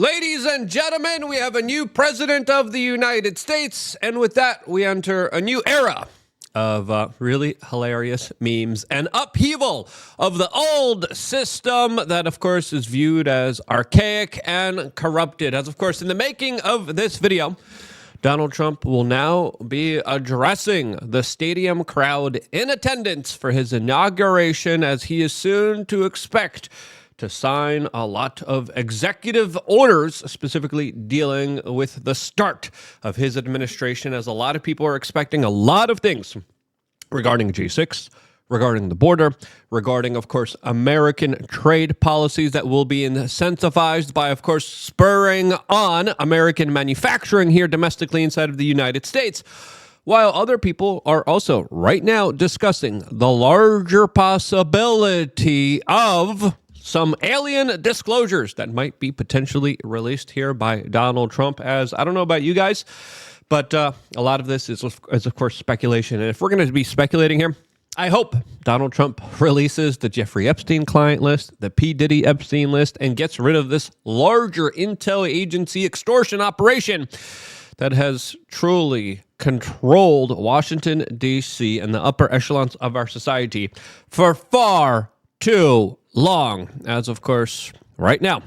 Ladies and gentlemen, we have a new president of the United States, and with that, we enter a new era of really hilarious memes and upheaval of the old system that, of course, is viewed as archaic and corrupted. As, of course, in the making of this video, Donald Trump will now be addressing the stadium crowd in attendance for his inauguration, as he is soon to expect to sign a lot of executive orders, specifically dealing with the start of his administration, as a lot of people are expecting a lot of things regarding J6, regarding the border, regarding, of course, American trade policies that will be incentivized by, of course, spurring on American manufacturing here domestically inside of the United States, while other people are also right now discussing the larger possibility of some alien disclosures that might be potentially released here by Donald Trump. As I don't know about you guys, but a lot of this is of course, speculation. And if we're going to be speculating here, I hope Donald Trump releases the Jeffrey Epstein client list, the P. Diddy Epstein list, and gets rid of this larger intel agency extortion operation that has truly controlled Washington, D.C. and the upper echelons of our society for far too long. As of course, right now,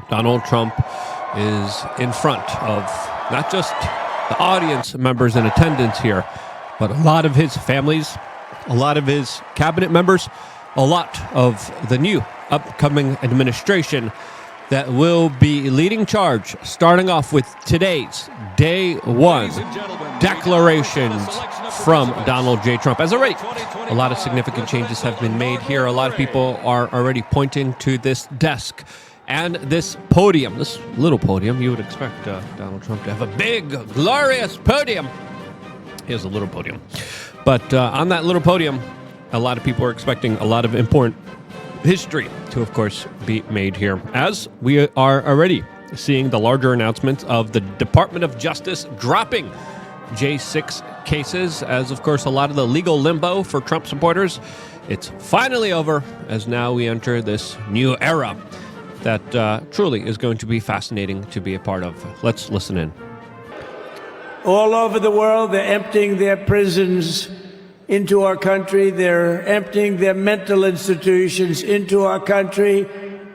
Donald Trump is in front of not just the audience members in attendance here, but a lot of his families, a lot of his cabinet members, a lot of the new upcoming administration that will be leading charge, starting off with today's day one declarations from Donald J. Trump. As already, a lot of significant changes have been made here. A lot of people are already pointing to this desk and this podium, this little podium. You would expect Donald Trump to have a big, glorious podium. He has a little podium. But on that little podium, a lot of people are expecting a lot of important history to, of course, be made here, as we are already seeing the larger announcements of the Department of Justice dropping J6 cases, as, of course, a lot of the legal limbo for Trump supporters, it's finally over, as now we enter this new era that truly is going to be fascinating to be a part of. Let's listen in. All over the world, they're emptying their prisons into our country. They're emptying their mental institutions into our country.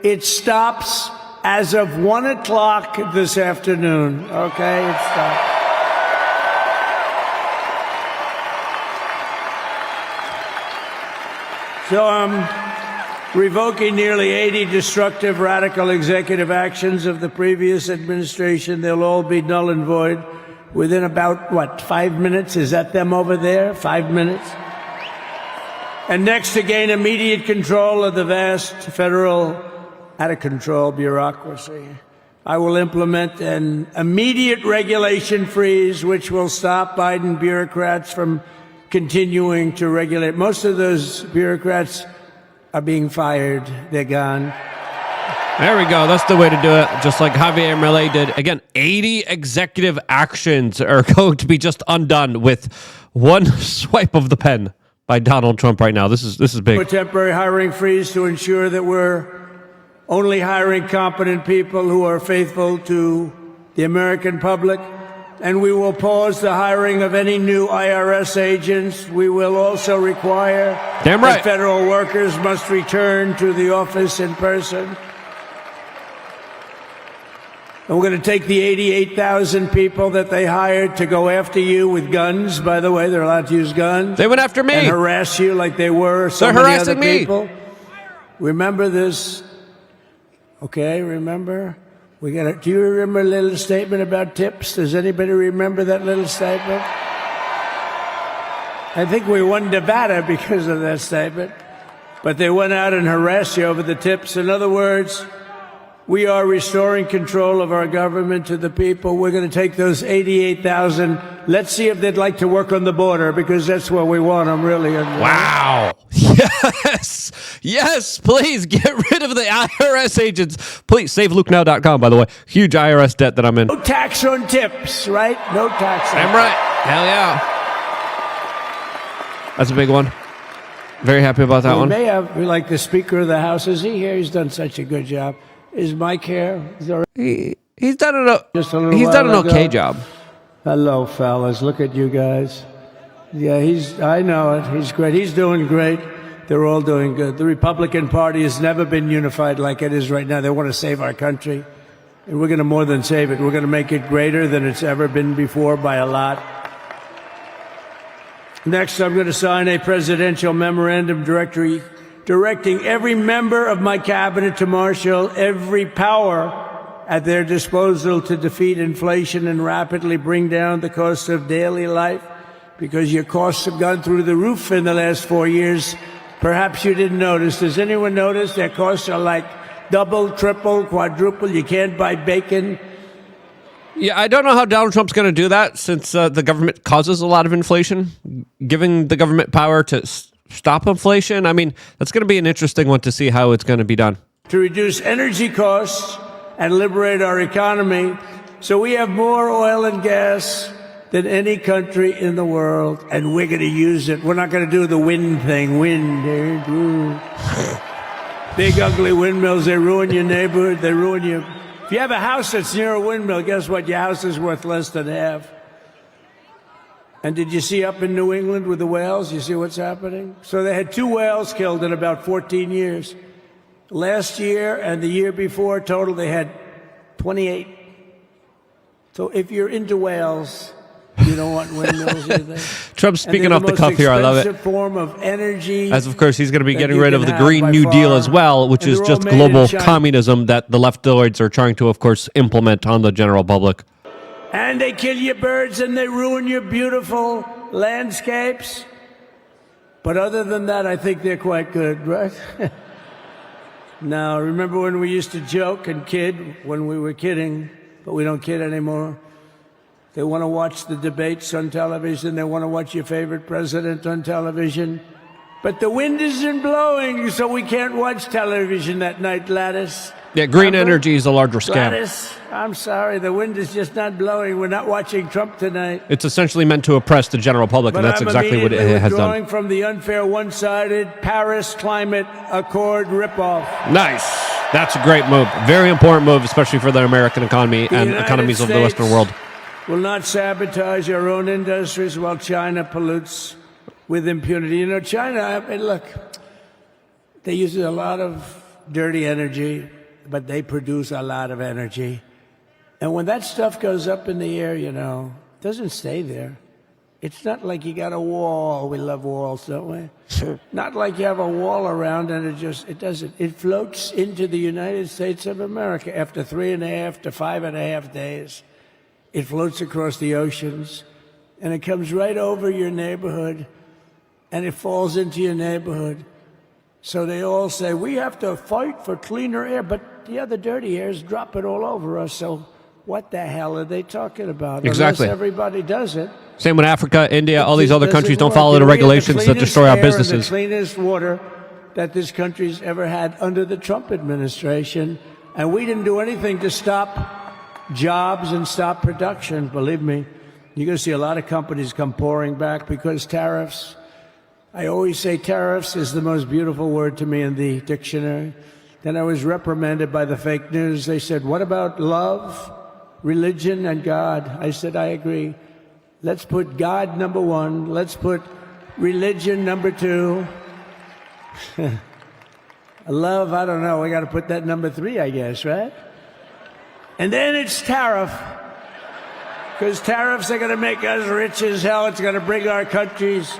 It stops as of 1 o'clock this afternoon. Okay, it stops. So I'm revoking nearly 80 destructive, radical executive actions of the previous administration. They'll all be null and void within about, 5 minutes? Is that them over there? 5 minutes? And next, to gain immediate control of the vast federal, out-of-control bureaucracy, I will implement an immediate regulation freeze, which will stop Biden bureaucrats from continuing to regulate. Most of those bureaucrats are being fired. They're gone. There we go. That's the way to do it. Just like Javier Milei did. Again, 80 executive actions are going to be just undone with one swipe of the pen by Donald Trump right now. This is big. A temporary hiring freeze to ensure that we're only hiring competent people who are faithful to the American public. And we will pause the hiring of any new IRS agents. We will also require that federal workers must return to the office in person. And we're going to take the 88,000 people that they hired to go after you with guns. By the way, they're allowed to use guns. They went after me. And harass you like they were so many other people. Remember this? Okay, remember? Do you remember a little statement about tips? Does anybody remember that little statement? I think we won Nevada because of that statement. But they went out and harassed you over the tips. In other words, we are restoring control of our government to the people. We're going to take those 88,000. Let's see if they'd like to work on the border, because that's where we want them, really. Wow. Yes. Yes, please get rid of the IRS agents. Please, SaveLukeNow.com, by the way. Huge IRS debt that I'm in. No tax on tips, right? No tax on I'm right. Hell yeah. That's a big one. Very happy about that one. We may have, like the Speaker of the House. Is he here? He's done such a good job. Is Mike here? He's done Just a little he's done an while ago. okay job. Hello, fellas. Look at you guys. Yeah, I know it. He's great. He's doing great. They're all doing good. The Republican Party has never been unified like it is right now. They want to save our country. And we're going to more than save it. We're going to make it greater than it's ever been before by a lot. Next, I'm going to sign a presidential memorandum directing every member of my cabinet to marshal every power at their disposal to defeat inflation and rapidly bring down the cost of daily life, because your costs have gone through the roof in the last 4 years. Perhaps you didn't notice. Does anyone notice their costs are like double, triple, quadruple? You can't buy bacon. Yeah, I don't know how Donald Trump's going to do that, since the government causes a lot of inflation. Giving the government power to stop inflation, I mean, that's going to be an interesting one to see how it's going to be done. To reduce energy costs and liberate our economy so we have more oil and gas than any country in the world, and we're going to use it. We're not going to do the wind thing. Big, ugly windmills, they ruin your neighborhood, they ruin you. If you have a house that's near a windmill, guess what? Your house is worth less than half. And did you see up in New England with the whales? You see what's happening? So they had 2 whales killed in about 14 years. Last year and the year before, total, they had 28. So if you're into whales, you don't want windmills either. Trump's speaking off the cuff here. I love it. Form of energy. As of course, he's going to be getting rid of the Green New Deal as well, which is just global communism that the leftoids are trying to, of course, implement on the general public. And they kill your birds and they ruin your beautiful landscapes. But other than that, I think they're quite good, right? Now, remember when we used to joke and kid when we were kidding, but we don't kid anymore? They want to watch the debates on television. They want to watch your favorite president on television. But the wind isn't blowing, so we can't watch television that night, Gladys. Yeah, green energy is a larger scam. Gladys, I'm sorry, the wind is just not blowing. We're not watching Trump tonight. It's essentially meant to oppress the general public, and that's exactly what it has done. Withdrawing from the unfair, one-sided Paris Climate Accord ripoff. Nice. That's a great move. Very important move, especially for the American economy and economies of the Western world. Will not sabotage our own industries while China pollutes with impunity. You know, China, I mean, look, they use a lot of dirty energy, but they produce a lot of energy. And when that stuff goes up in the air, you know, it doesn't stay there. It's not like you got a wall. We love walls, don't we? Not like you have a wall around and it doesn't. It floats into the United States of America after 3.5 to 5.5 days. It floats across the oceans, and it comes right over your neighborhood, and it falls into your neighborhood. So they all say, we have to fight for cleaner air, but the other dirty air is dropping all over us, so what the hell are they talking about? Exactly. Unless everybody does it. Same with Africa, India, all these other countries don't follow the regulations that destroy our businesses. The cleanest water that this country's ever had under the Trump administration, and we didn't do anything to stop jobs and stop production. Believe me, you're going to see a lot of companies come pouring back because tariffs. I always say tariffs is the most beautiful word to me in the dictionary. Then I was reprimanded by the fake news. They said, what about love, religion, and God? I said, I agree. Let's put God number 1. Let's put religion number 2. Love, I don't know. We got to put that number 3, I guess, right? And then it's tariff, because tariffs are going to make us rich as hell. It's going to bring our country's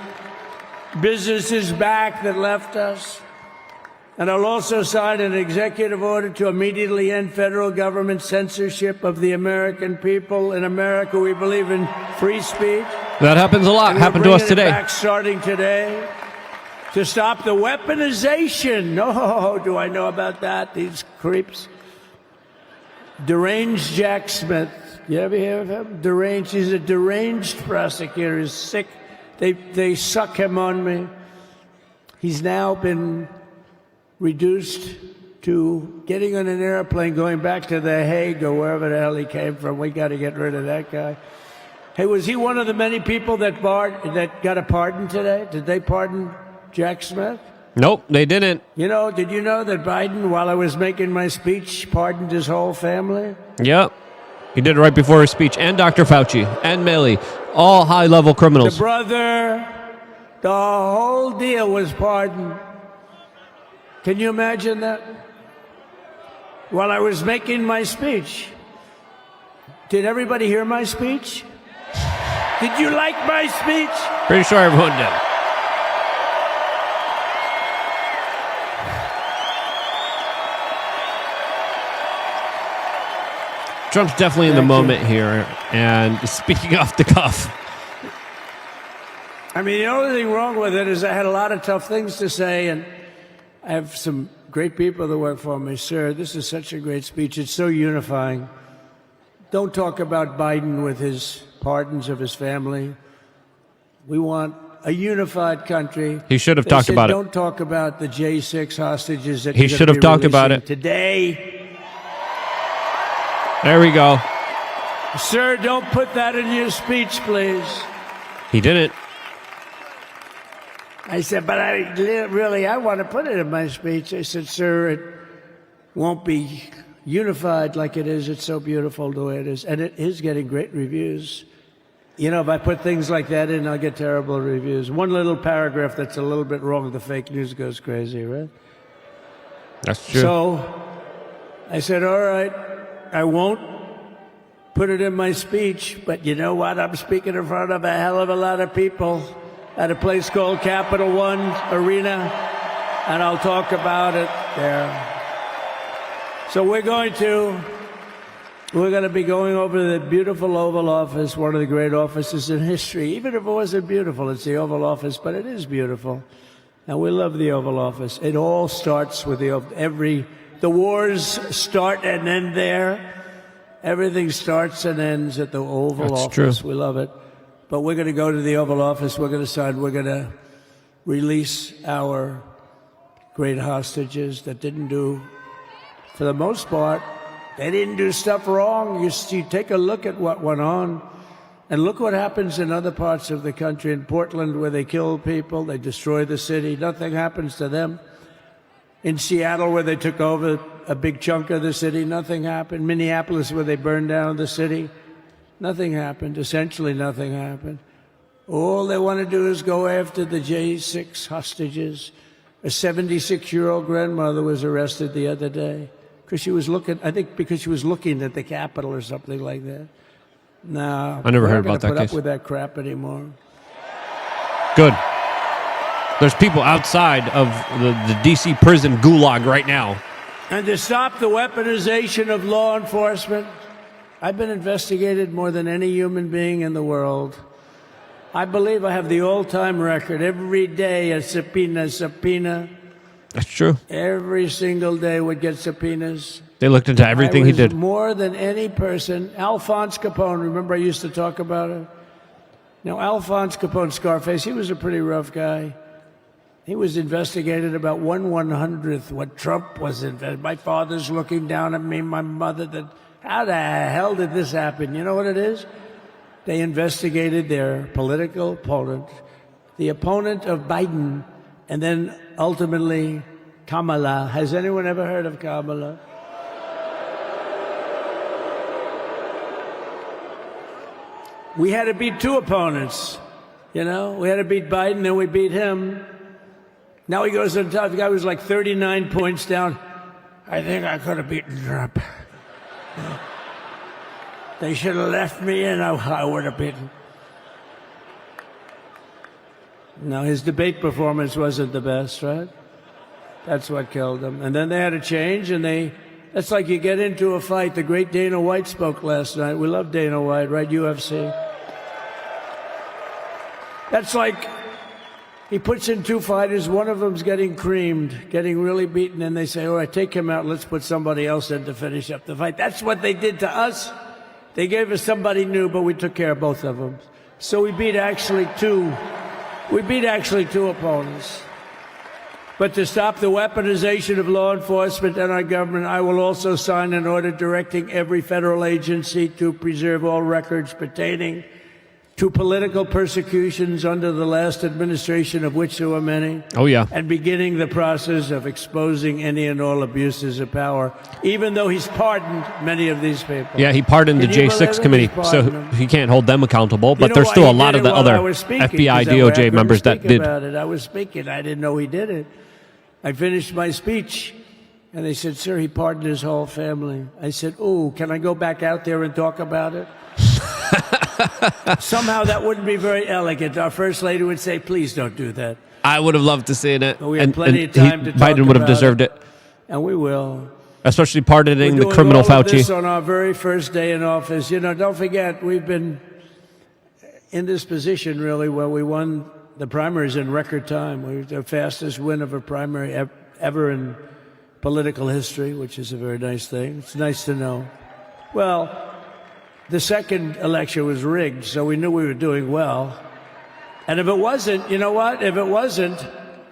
businesses back that left us. And I'll also sign an executive order to immediately end federal government censorship of the American people. In America, we believe in free speech. That happens a lot. Happened to us today. Back starting today. To stop the weaponization. Oh, do I know about that? These creeps. Deranged Jack Smith. You ever hear of him? Deranged. He's a deranged prosecutor. He's sick. They suck him on me. He's now been reduced to getting on an airplane, going back to The Hague or wherever the hell he came from. We got to get rid of that guy. Hey, was he one of the many people that got a pardon today? Did they pardon Jack Smith? Nope, they didn't. You know, did you know that Biden, while I was making my speech, pardoned his whole family? Yep. He did it right before his speech. And Dr. Fauci and Milley, all high-level criminals. The brother, the whole deal was pardoned. Can you imagine that? While I was making my speech. Did everybody hear my speech? Did you like my speech? Pretty sure everyone did. Trump's definitely in the moment here, and speaking off the cuff. I mean, the only thing wrong with it is I had a lot of tough things to say, and I have some great people that work for me. Sir, this is such a great speech. It's so unifying. Don't talk about Biden with his pardons of his family. We want a unified country. He should have talked about it. Don't talk about the J6 hostages that he should have talked about it today. There we go. Sir, don't put that in your speech, please. He didn't. I said, but I want to put it in my speech. I said, sir, it won't be unified like it is. It's so beautiful the way it is. And it is getting great reviews. You know, if I put things like that in, I'll get terrible reviews. One little paragraph that's a little bit wrong, the fake news goes crazy, right? That's true. So I said, all right, I won't put it in my speech, but you know what? I'm speaking in front of a hell of a lot of people at a place called Capital One Arena, and I'll talk about it there. So we're going to be going over the beautiful Oval Office, one of the great offices in history. Even if it wasn't beautiful, it's the Oval Office, but it is beautiful. And we love the Oval Office. It all starts with the wars start and end there. Everything starts and ends at the Oval Office. True. We love it. But we're going to go to the Oval Office. We're going to release our great hostages that didn't do, for the most part, they didn't do stuff wrong. You take a look at what went on, and look what happens in other parts of the country. In Portland, where they kill people, they destroy the city. Nothing happens to them. In Seattle, where they took over a big chunk of the city, nothing happened. Minneapolis, where they burned down the city, nothing happened. Essentially nothing happened. All they want to do is go after the J6 hostages. A 76-year-old grandmother was arrested the other day because she was looking at the Capitol or something like that. No, I never heard about that case. We're not going to put up with that crap anymore. Good. There's people outside of the D.C. prison gulag right now. And to stop the weaponization of law enforcement, I've been investigated more than any human being in the world. I believe I have the all-time record. Every day a subpoena. That's true. Every single day would get subpoenas. They looked into everything he did. More than any person. Alphonse Capone, remember I used to talk about it? Now, Alphonse Capone, Scarface, he was a pretty rough guy. He was investigated about 1/100th what Trump was investigated. My father's looking down at me, my mother, how the hell did this happen? You know what it is? They investigated their political opponent, the opponent of Biden, and then ultimately Kamala. Has anyone ever heard of Kamala? We had to beat two opponents. You know, we had to beat Biden, then we beat him. Now he goes on top. The guy was like 39 points down. I think I could have beaten Trump. They should have left me in. I would have beaten. No, his debate performance wasn't the best, right? That's what killed him. And then they had to change, and that's like you get into a fight. The great Dana White spoke last night. We love Dana White, right? UFC. That's like he puts in two fighters. One of them's getting creamed, getting really beaten, and they say, all right, take him out. Let's put somebody else in to finish up the fight. That's what they did to us. They gave us somebody new, but we took care of both of them. So we beat actually two opponents. But to stop the weaponization of law enforcement and our government, I will also sign an order directing every federal agency to preserve all records pertaining to political persecutions under the last administration, of which there were many. Oh, yeah. And beginning the process of exposing any and all abuses of power, even though he's pardoned many of these people. Yeah, he pardoned the Can you believe J6 it? committee, He's so pardoned them. he can't hold them accountable. But You know there's why still a he lot did of the it while other I was speaking? FBI, 'Cause that way I DOJ couldn't members that speak did. about it. I was speaking. I didn't know he did it. I finished my speech, and they said, "Sir, he pardoned his whole family." I said, "Oh, can I go back out there and talk about it?" Somehow that wouldn't be very elegant. Our First Lady would say, "Please don't do that." I would have loved to see it. We had plenty of time to talk Biden would have about deserved it. And we will. Especially pardoning We're the doing criminal all of this Fauci. on our very first day in office. You know, don't forget, we've been in this position, really, where we won the primaries in record time. We were the fastest win of a primary ever in political history, which is a very nice thing. It's nice to know. Well, the second election was rigged, so we knew we were doing well. And if it wasn't, you know what? If it wasn't,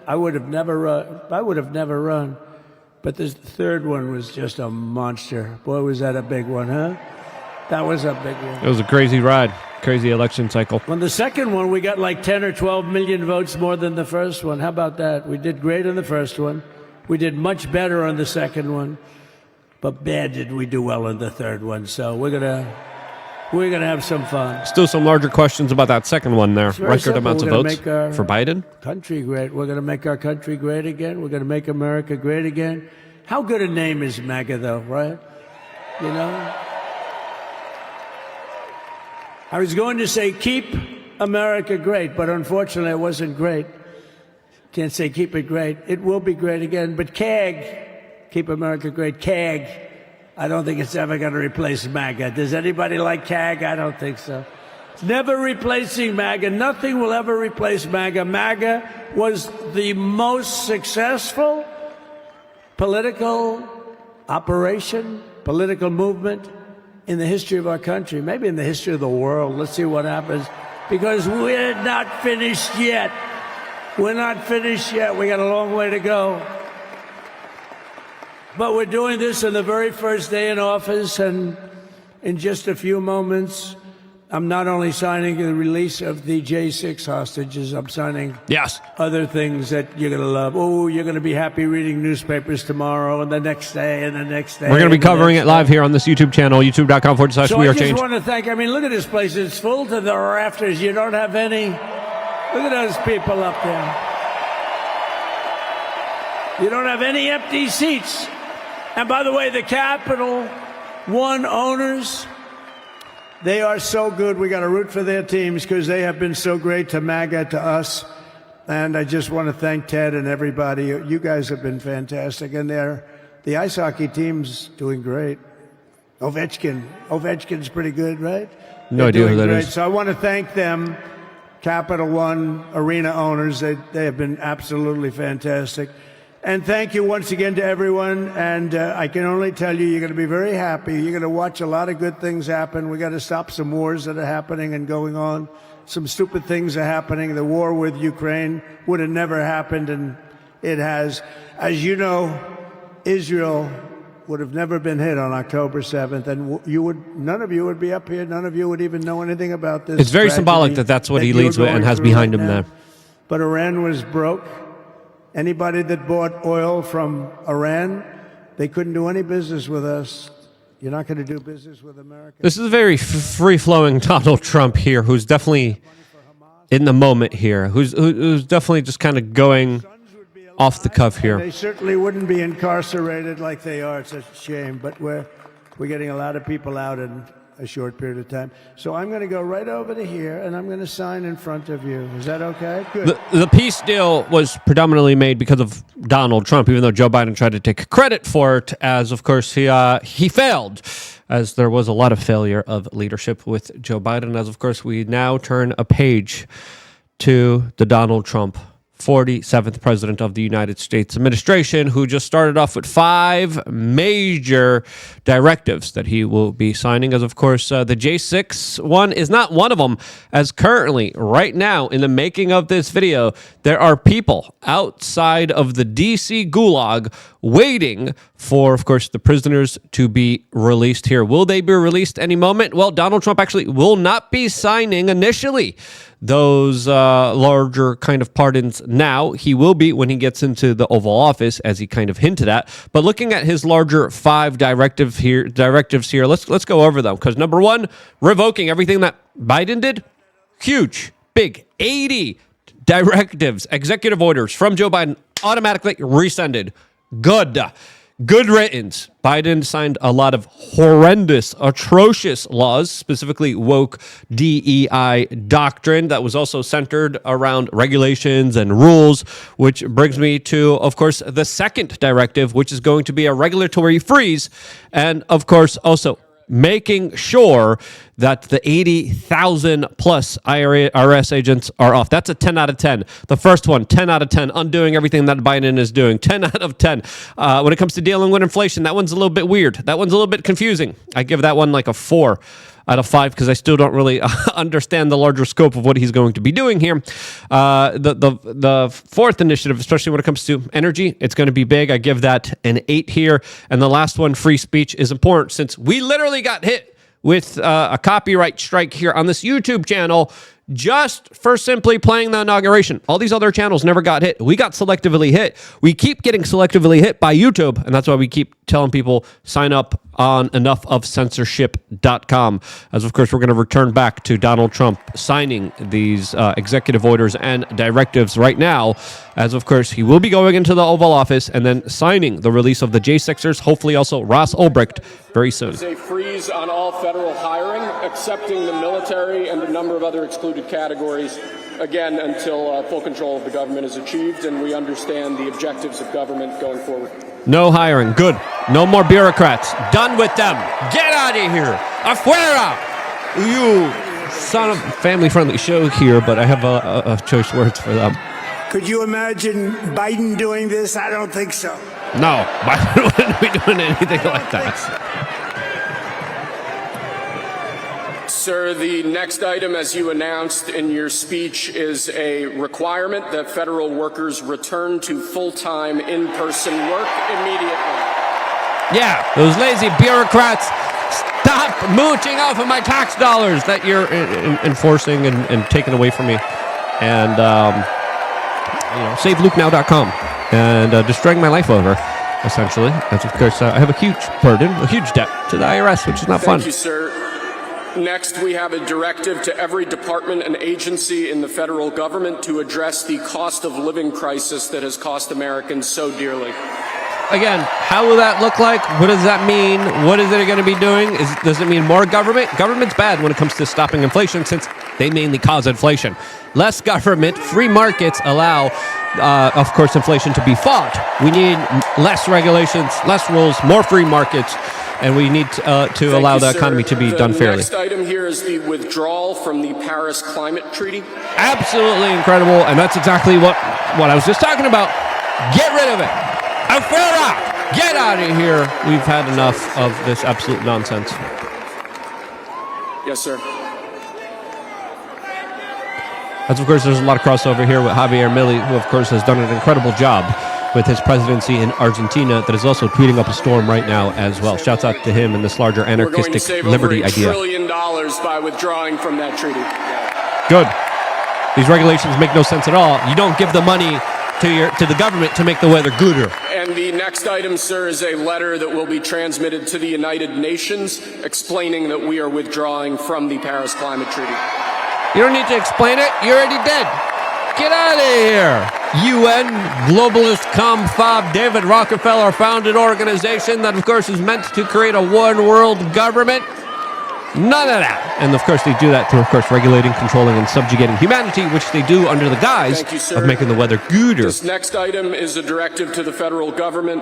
I would have never run. But the third one was just a monster. Boy, was that a big one, huh? That was a big one. It was a crazy ride, crazy election cycle. On the second one, we got like 10 or 12 million votes more than the first one. How about that? We did great on the first one. We did much better on the second one. But bad did we do well on the third one. So we're gonna have some fun. Still some larger questions about that second one there. very Record simple. amounts of We're gonna votes make our- for Biden. Country great. We're going to make our country great again. We're going to make America great again. How good a name is MAGA, though, right? You know? I was going to say keep America great, but unfortunately it wasn't great. Can't say keep it great. It will be great again. But CAG, keep America great, CAG, I don't think it's ever going to replace MAGA. Does anybody like CAG? I don't think so. It's never replacing MAGA. Nothing will ever replace MAGA. MAGA was the most successful political operation, political movement in the history of our country, maybe in the history of the world. Let's see what happens. Because we're not finished yet. We're not finished yet. We got a long way to go. But we're doing this on the very first day in office, and in just a few moments, I'm not only signing the release of the J6 hostages, I'm signing Yes. other things that you're going to love. Oh, you're going to be happy reading newspapers tomorrow and the next day and the next day. We're going to be and the covering next it live day. here on this YouTube channel, youtube.com/We So Are I just Change. want to thank, I mean, look at this place. It's full to the rafters. You don't have any. Look at those people up there. You don't have any empty seats. And by the way, the Capital One owners, they are so good. We got to root for their teams because they have been so great to MAGA, to us. And I just want to thank Ted and everybody. You guys have been fantastic. And the ice hockey team's doing great. Ovechkin's pretty good, right? No idea who that great. is. So I want to thank them, Capital One arena owners. They have been absolutely fantastic. And thank you once again to everyone. And I can only tell you, you're going to be very happy. You're going to watch a lot of good things happen. We got to stop some wars that are happening and going on. Some stupid things are happening. The war with Ukraine would have never happened, and it has. As you know, Israel would have never been hit on October 7th, and none of you would be up here. None of you would even know anything about this. It's very tragedy symbolic that that's what he you're leads with and going has through behind right him now. there. But Iran was broke. Anybody that bought oil from Iran, they couldn't do any business with us. You're not going to do business with America. This is a very free-flowing Donald Trump here, who's definitely in the moment here, who's definitely just kind of going off the cuff here. They certainly wouldn't be incarcerated like they are. It's a shame, but we're getting a lot of people out in a short period of time. So I'm going to go right over to here, and I'm going to sign in front of you. Is that okay? Good. The peace deal was predominantly made because of Donald Trump, even though Joe Biden tried to take credit for it, as, of course, he failed, as there was a lot of failure of leadership with Joe Biden, as, of course, we now turn a page to the Donald Trump 47th President of the United States administration, who just started off with 5 major directives that he will be signing. As of course, the J6 one is not one of them, as currently, right now, in the making of this video, there are people outside of the DC Gulag waiting for, of course, the prisoners to be released here. Will they be released any moment? Well, Donald Trump actually will not be signing initially those larger kind of pardons now. He will be when he gets into the Oval Office, as he kind of hinted at. But looking at his larger 5 directives here, let's go over them. Because number 1, revoking everything that Biden did. Huge, big, 80 directives, executive orders from Joe Biden automatically rescinded. Good riddance. Biden signed a lot of horrendous, atrocious laws, specifically woke DEI doctrine that was also centered around regulations and rules, which brings me to, of course, the second directive, which is going to be a regulatory freeze. And, of course, also making sure that the 80,000 plus IRS agents are off. That's a 10 out of 10. The first one, 10 out of 10, undoing everything that Biden is doing. 10 out of 10. When it comes to dealing with inflation, that one's a little bit weird. That one's a little bit confusing. I give that one like a 4 out of 5 because I still don't really understand the larger scope of what he's going to be doing here. The fourth initiative, especially when it comes to energy, it's going to be big. I give that an 8 here. And the last one, free speech, is important since we literally got hit with a copyright strike here on this YouTube channel just for simply playing the inauguration. All these other channels never got hit. We got selectively hit. We keep getting selectively hit by YouTube, and that's why we keep telling people sign up on enoughof censorship.com. As of course, we're going to return back to Donald Trump signing these executive orders and directives right now, as of course, he will be going into the Oval Office and then signing the release of the J6ers, hopefully also Ross Ulbricht, very soon. There's a freeze on all federal hiring, excepting the military and a number of other excluded categories, again, until full control of the government is achieved and we understand the objectives of government going forward. No hiring. Good. No more bureaucrats. Done with them. Get out of here. Afuera. You son of family-friendly show here, but I have a choice words for them. Could you imagine Biden doing this? I don't think so. No, Biden wouldn't be doing anything like that. Sir, the next item, as you announced in your speech, is a requirement that federal workers return to full-time in-person work immediately. Yeah, those lazy bureaucrats, stop mooching off of my tax dollars that you're enforcing and taking away from me. And, SaveLukeNow.com and destroying my life over, essentially. As of course, I have a huge burden, a huge debt to the IRS, which is not fun. Thank you, sir. Next, we have a directive to every department and agency in the federal government to address the cost of living crisis that has cost Americans so dearly. Again, how will that look like? What does that mean? What is it going to be doing? Does it mean more government? Government's bad when it comes to stopping inflation since they mainly cause inflation. Less government, free markets allow, of course, inflation to be fought. We need less regulations, less rules, more free markets, and we need to allow the economy to be done fairly. The next item here is the withdrawal from the Paris Climate Treaty. Absolutely incredible, and that's exactly what I was just talking about. Get rid of it. Afuera! Get out of here. We've had enough of this absolute nonsense. Yes, sir. As of course, there's a lot of crossover here with Javier Milei, who of course has done an incredible job with his presidency in Argentina, that is also tweeting up a storm right now as well. Shouts out to him and this larger anarchistic liberty idea. We're going to save over $1 trillion by withdrawing from that treaty. Good. These regulations make no sense at all. You don't give the money to the government to make the weather gooder. And the next item, sir, is a letter that will be transmitted to the United Nations explaining that we are withdrawing from the Paris Climate Treaty. You don't need to explain it. You already did. Get out of here. UN, globalist confab, David Rockefeller founded organization that, of course, is meant to create a one-world government. None of that. And, of course, they do that through, of course, regulating, controlling, and subjugating humanity, which they do under the guise of making the weather gooder. This next item is a directive to the federal government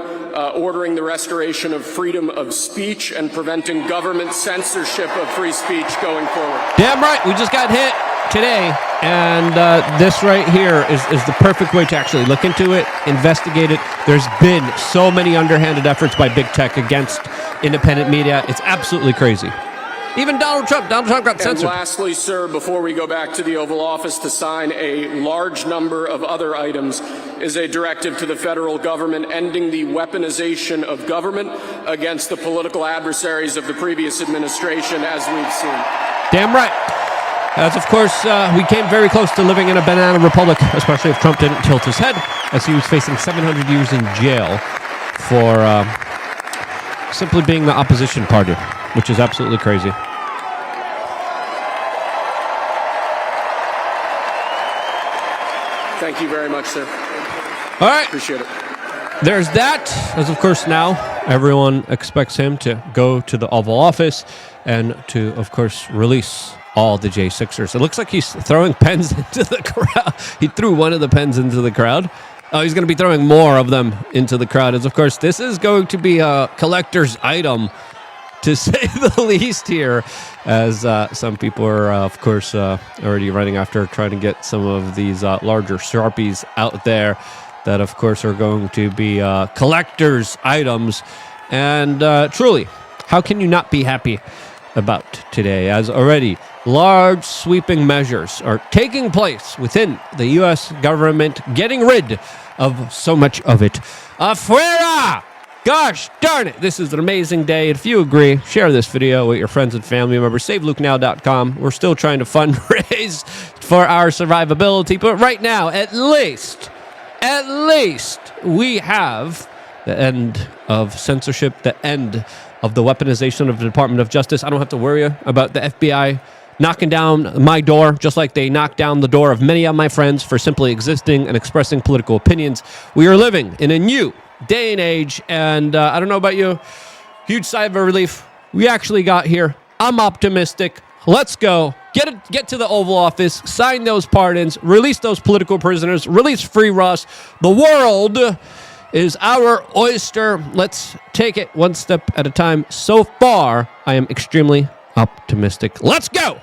ordering the restoration of freedom of speech and preventing government censorship of free speech going forward. Damn right. We just got hit today, and this right here is the perfect way to actually look into it, investigate it. There's been so many underhanded efforts by big tech against independent media. It's absolutely crazy. Even Donald Trump got censored. And lastly, sir, before we go back to the Oval Office to sign a large number of other items, is a directive to the federal government ending the weaponization of government against the political adversaries of the previous administration, as we've seen. Damn right. As, of course, we came very close to living in a banana republic, especially if Trump didn't tilt his head, as he was facing 700 years in jail for simply being the opposition party, which is absolutely crazy. Thank you very much, sir. All right. Appreciate it. There's that. As, of course, now everyone expects him to go to the Oval Office and to, of course, release all the J6ers. It looks like he's throwing pens into the crowd. He threw one of the pens into the crowd. Oh, he's going to be throwing more of them into the crowd. As, of course, this is going to be a collector's item, to say the least here, as some people are, of course, already running after trying to get some of these larger Sharpies out there that, of course, are going to be collector's items. And truly, how can you not be happy about today, as already large sweeping measures are taking place within the U.S. government, getting rid of so much of it. Afuera! Gosh darn it, this is an amazing day. If you agree, share this video with your friends and family members. SaveLukeNow.com. We're still trying to fundraise for our survivability, but right now, at least, we have the end of censorship, the end of the weaponization of the Department of Justice. I don't have to worry about the FBI knocking down my door, just like they knocked down the door of many of my friends for simply existing and expressing political opinions. We are living in a new day and age, and I don't know about you, huge sigh of relief. We actually got here. I'm optimistic. Let's go. Get to the Oval Office, sign those pardons, release those political prisoners, release Free Ross. The world is our oyster. Let's take it one step at a time. So far, I am extremely optimistic. Let's go!